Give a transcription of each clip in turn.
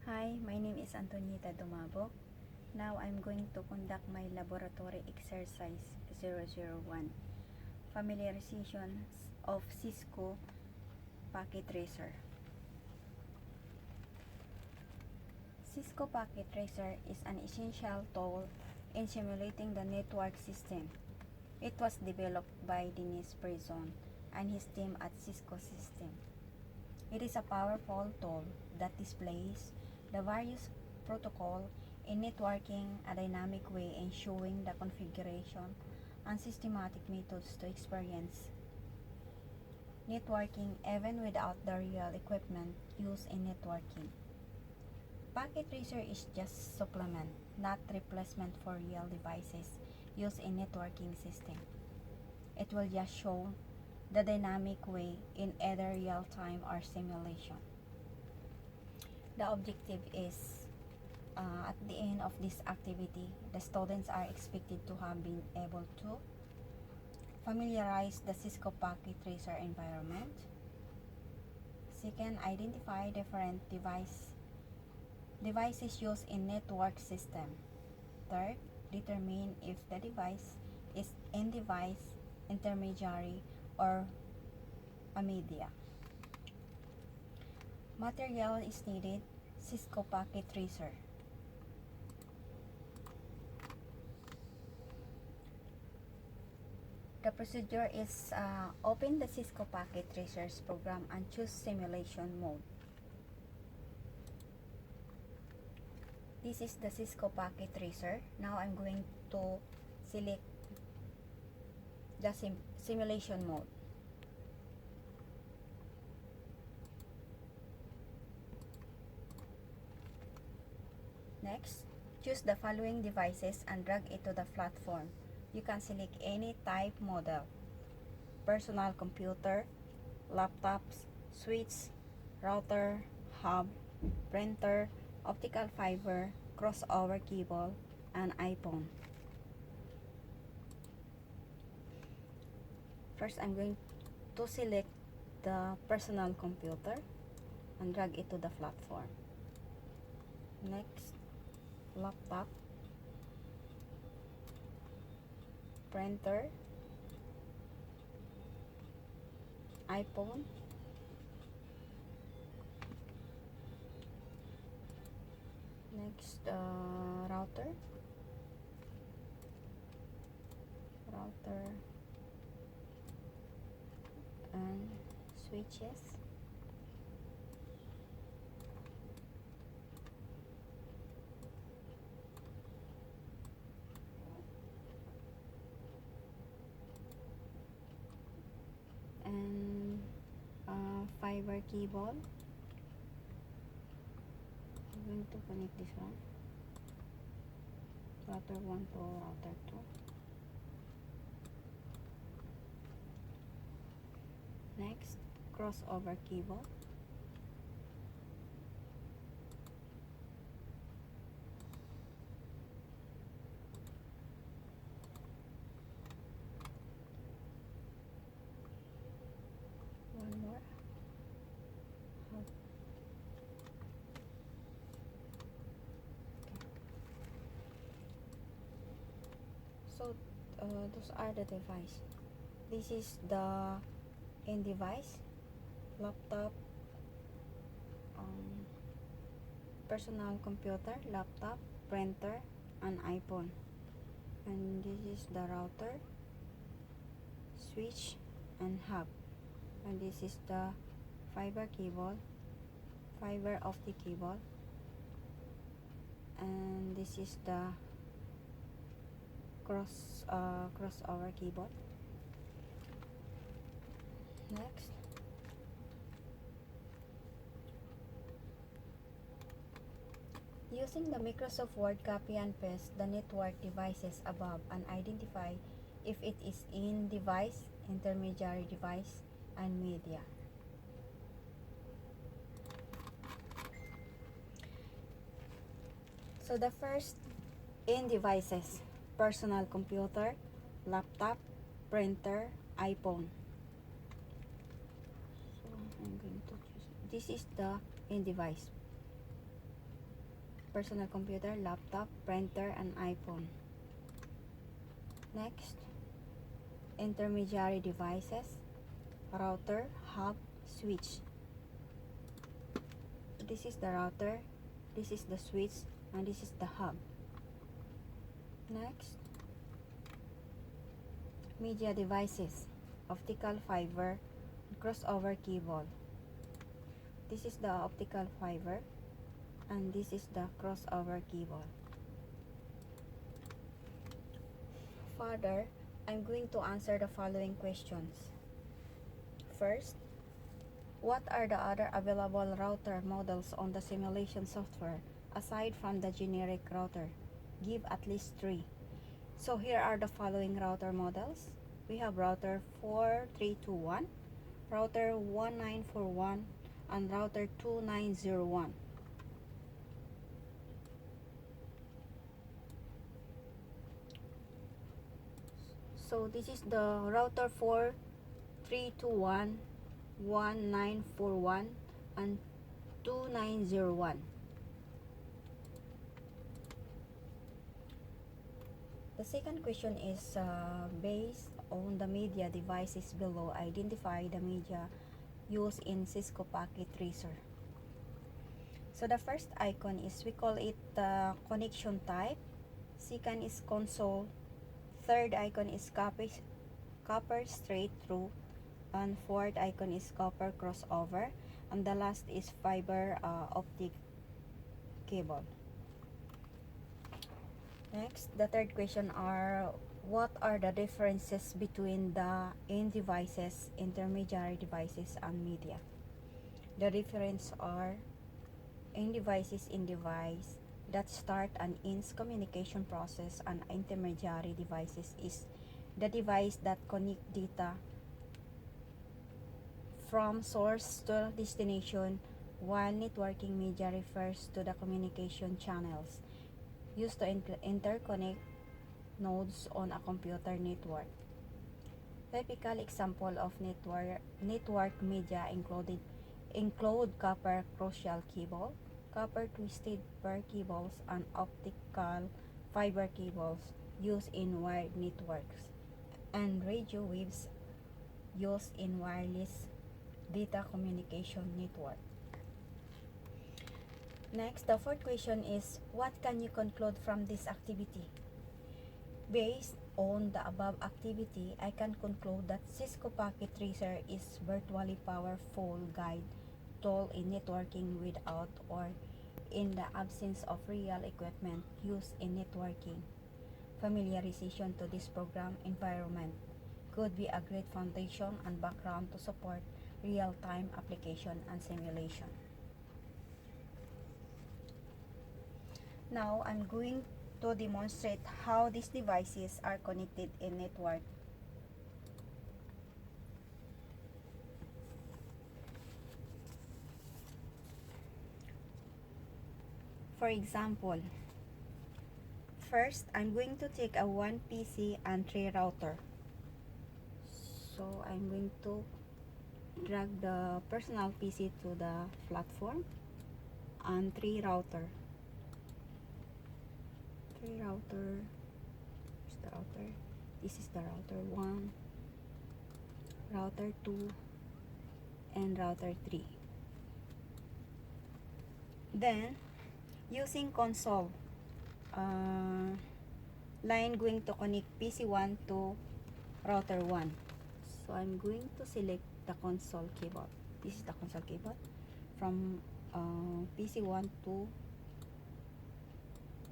Hi, my name is Antonieta Dumabok. Now I'm going to conduct my laboratory exercise 001, familiarization of Cisco Packet Tracer. Cisco Packet Tracer is an essential tool in simulating the network system. It was developed by Dennis Person and his team at Cisco System. It is a powerful tool that displays the various protocol in networking a dynamic way, ensuring the configuration and systematic methods to experience networking even without the real equipment used in networking. Packet Tracer is just supplement, not replacement for real devices used in networking system. It will just show the dynamic way in either real time or simulation. The objective is at the end of this activity, the students are expected to have been able to familiarize the Cisco Packet Tracer environment. Second, identify different devices used in network system. Third, determine if the device is in-device, intermediary, or a media. Material is needed: Cisco Packet Tracer. The procedure is open the Cisco Packet Tracers program and choose simulation mode. This is the Cisco Packet Tracer. Now I'm going to select the simulation mode. Next, choose the following devices and drag it to the platform. You can select any type model: personal computer, laptops, switch, router, hub, printer, optical fiber, crossover cable, and iPhone. First, I'm going to select the personal computer and drag it to the platform. Next, laptop, printer, iPhone, next router, and switches, and fiber cable. I'm going to connect this one, router 1 to router 2. Next, crossover cable, one more, hub. So those are the device. This is the end device: laptop, personal computer, laptop, printer, and iPhone. And this is the router, switch, and hub. And this is the fiber cable, fiber optic cable, and this is the crossover cable. Next, using the Microsoft Word, copy and paste the network devices above and identify if it is in device, intermediary device, and media. So the first in devices: personal computer, laptop, printer, iPhone. So I'm going to choose. This is the in device. personal computer, laptop, printer, and iPhone. Next, intermediary devices, router, hub, switch. This is the router, this is the switch, and this is the hub. Next, media devices, optical fiber, crossover cable. This is the optical fiber, and this is the crossover cable. Further, I'm going to answer the following questions. First, what are the other available router models on the simulation software aside from the generic router? Give at least 3. So here are the following router models. We have router 4321, router 1941, and router 2901. So this is the router 4321, 1941, and 2901. The second question is based on the media devices below, identify the media used in Cisco Packet Tracer. So the first icon is, we call it the connection type. Second is console. Third icon is copper straight through. And fourth icon is copper crossover. And the last is fiber optic cable. Next, the third question are, what are the differences between the end devices, intermediary devices, and media? The difference are, end devices in device that start and ends communication process, and intermediary devices is the device that connect data from source to destination, while networking media refers to the communication channels used to interconnect nodes on a computer network. Typical example of network media include copper coaxial cable, copper twisted pair cables, and optical fiber cables used in wired networks, and radio waves used in wireless data communication network. Next, the fourth question is, what can you conclude from this activity? Based on the above activity, I can conclude that Cisco Packet Tracer is virtually powerful guide tool in networking without or in the absence of real equipment used in networking. Familiarization to this program environment could be a great foundation and background to support real-time application and simulation. Now, I'm going to demonstrate how these devices are connected in network. For example, first, I'm going to take a 1 PC and 3 router. So, I'm going to drag the personal PC to the platform and 3 router. 3 router. Here's the router. This is the router 1, router 2, and router 3. Then, using console, line going to connect PC1 to router 1. So, I'm going to select the console cable. This is the console cable from PC1 to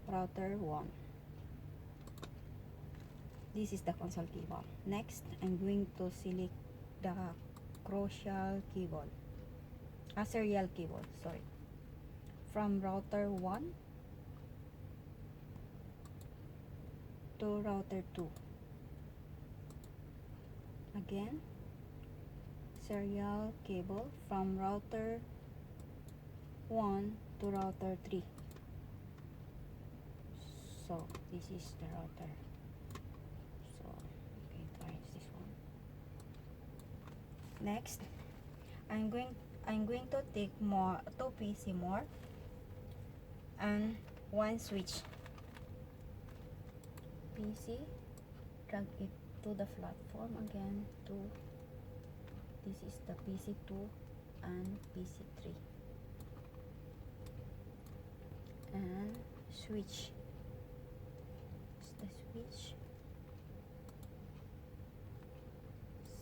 router 1. This is the console cable. Next, I'm going to select the serial cable, sorry, from router 1 to router 2. Again, serial cable from router 1 to router 3. So this is the router. So okay, try this one. Next, I'm going to take 2 PC more. and one switch. PC, drag it to the platform again to this is the PC2 and PC3, and switch. It's the switch.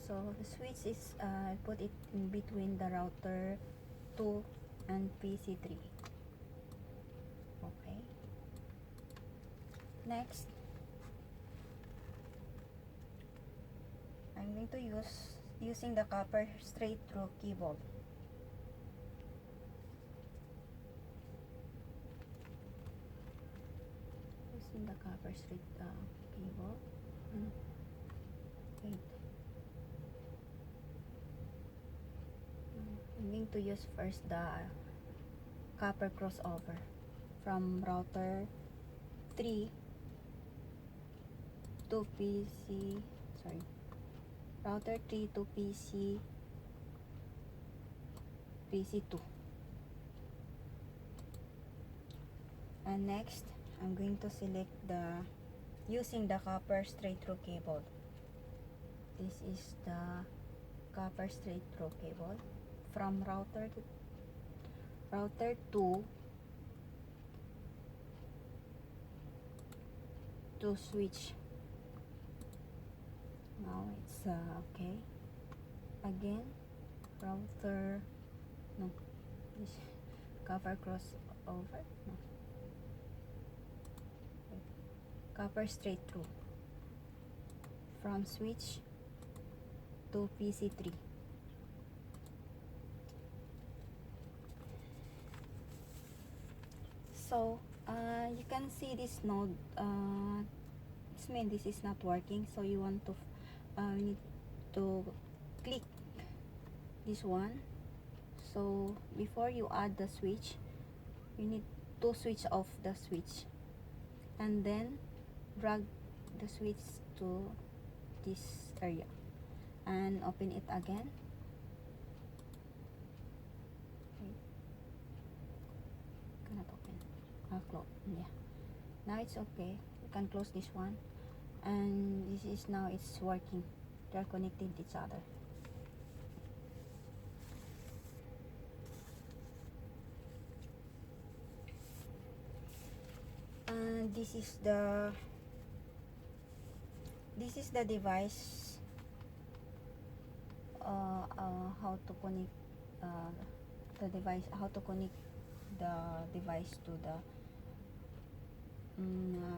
So the switch is put it in between the router 2 and PC3. Okay. Next, I'm going to using the copper straight through cable. Using the copper straight cable. Wait. I'm going to use first the copper crossover from router 3 to PC. Sorry. Router 3 to PC2. And next, I'm going to select using the copper straight through cable. This is the copper straight through cable from router 2 to switch. Now it's okay. Again, router, no, this copper crossover, no, wait. Copper straight through from switch to PC3. So you can see this node. This means this is not working. So you want to need to click this one. So before you add the switch, you need to switch off the switch, and then drag the switch to this area and open it again. Cannot open. Close. Yeah. Now it's okay. You can close this one, and this is now it's working. They're connected to each other. And this is the device. How to connect the device? How to connect the device to the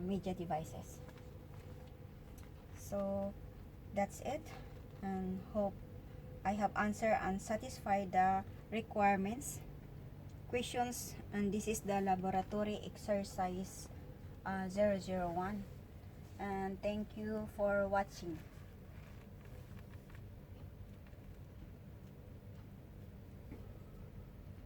media devices. So that's it, and hope I have answered and satisfied the requirements, questions, and this is the laboratory exercise 001, and thank you for watching.